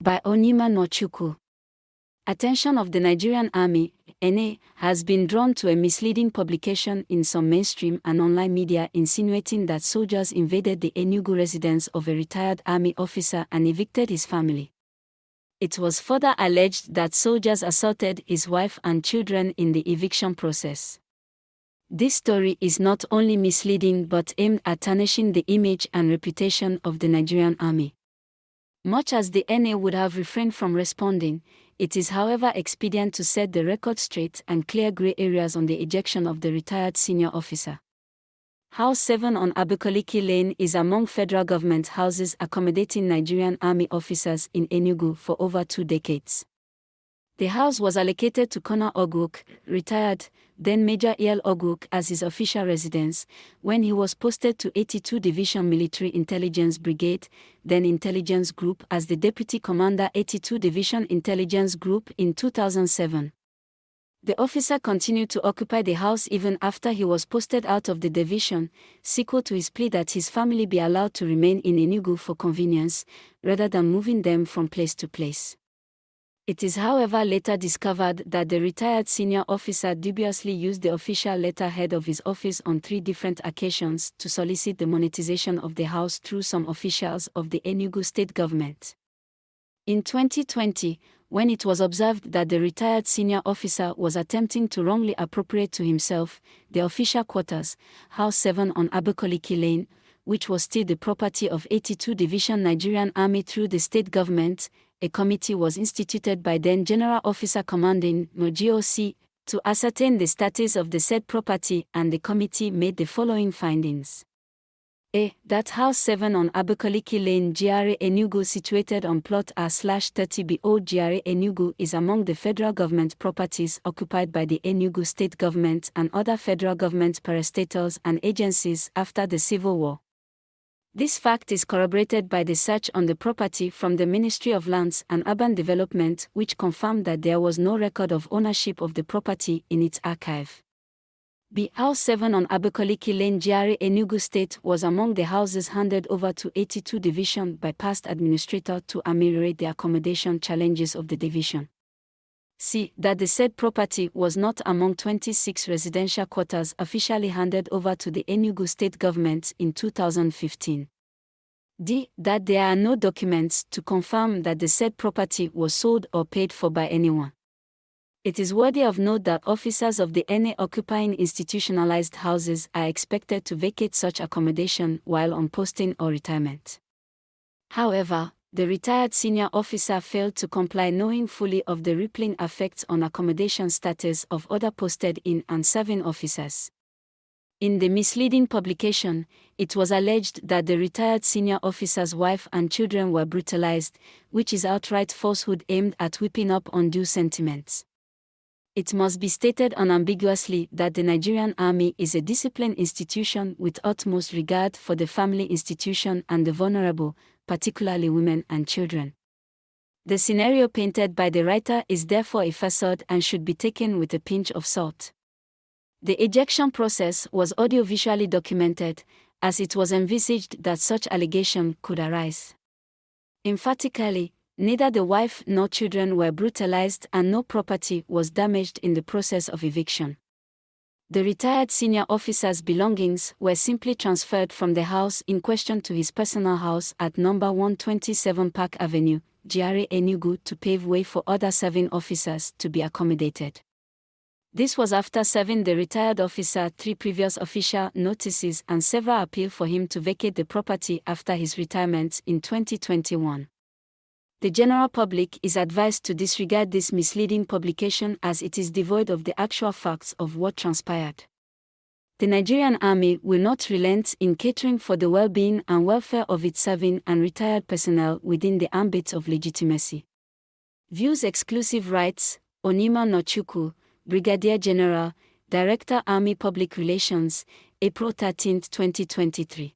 By Onyema Nwachukwu. Attention of the Nigerian Army, NA, has been drawn to a misleading publication in some mainstream and online media insinuating that soldiers invaded the Enugu residence of a retired army officer and evicted his family. It was further alleged that soldiers assaulted his wife and children in the eviction process. This story is not only misleading but aimed at tarnishing the image and reputation of the Nigerian Army. Much as the NA would have refrained from responding, it is however expedient to set the record straight and clear grey areas on the ejection of the retired senior officer. House 7 on Abakaliki Lane is among federal government houses accommodating Nigerian Army officers in Enugu for over 2 decades. The house was allocated to Colonel Ogwuk, retired, then Major E.L. Ogwuk as his official residence, when he was posted to 82 Division Military Intelligence Brigade, then Intelligence Group as the Deputy Commander 82 Division Intelligence Group in 2007. The officer continued to occupy the house even after he was posted out of the division, sequel to his plea that his family be allowed to remain in Enugu for convenience, rather than moving them from place to place. It is however later discovered that the retired senior officer dubiously used the official letterhead of his office on 3 different occasions to solicit the monetization of the house through some officials of the Enugu state government. In 2020, when it was observed that the retired senior officer was attempting to wrongly appropriate to himself the official quarters, House 7 on Abakaliki Lane, which was still the property of 82 Division Nigerian Army through the state government, a committee was instituted by then General Officer Commanding GOC to ascertain the status of the said property, and the committee made the following findings. A. That House 7 on Abakaliki Lane GRA Enugu situated on plot R/30B Old GRA Enugu is among the federal government properties occupied by the Enugu state government and other federal government parastatals and agencies after the Civil War. This fact is corroborated by the search on the property from the Ministry of Lands and Urban Development, which confirmed that there was no record of ownership of the property in its archive. B. House 7 on Abakaliki Lane GRA Enugu State was among the houses handed over to 82 Division by past administrator to ameliorate the accommodation challenges of the division. C. That the said property was not among 26 residential quarters officially handed over to the Enugu state government in 2015. D. That there are no documents to confirm that the said property was sold or paid for by anyone. It is worthy of note that officers of the NA occupying institutionalized houses are expected to vacate such accommodation while on posting or retirement. However, the retired senior officer failed to comply, knowing fully of the rippling effects on accommodation status of other posted in and serving officers. In the misleading publication, it was alleged that the retired senior officer's wife and children were brutalized, which is outright falsehood aimed at whipping up undue sentiments. It must be stated unambiguously that the Nigerian Army is a disciplined institution with utmost regard for the family institution and the vulnerable, particularly women and children. The scenario painted by the writer is therefore a facade and should be taken with a pinch of salt. The ejection process was audiovisually documented, as it was envisaged that such allegation could arise. Emphatically, neither the wife nor children were brutalized and no property was damaged in the process of eviction. The retired senior officer's belongings were simply transferred from the house in question to his personal house at number 127 Park Avenue, GRA Enugu, to pave way for other serving officers to be accommodated. This was after serving the retired officer 3 previous official notices and several appeals for him to vacate the property after his retirement in 2021. The general public is advised to disregard this misleading publication as it is devoid of the actual facts of what transpired. The Nigerian Army will not relent in catering for the well-being and welfare of its serving and retired personnel within the ambit of legitimacy. Views exclusive rights, Onyema Nwachukwu, Brigadier General, Director Army Public Relations, April 13, 2023.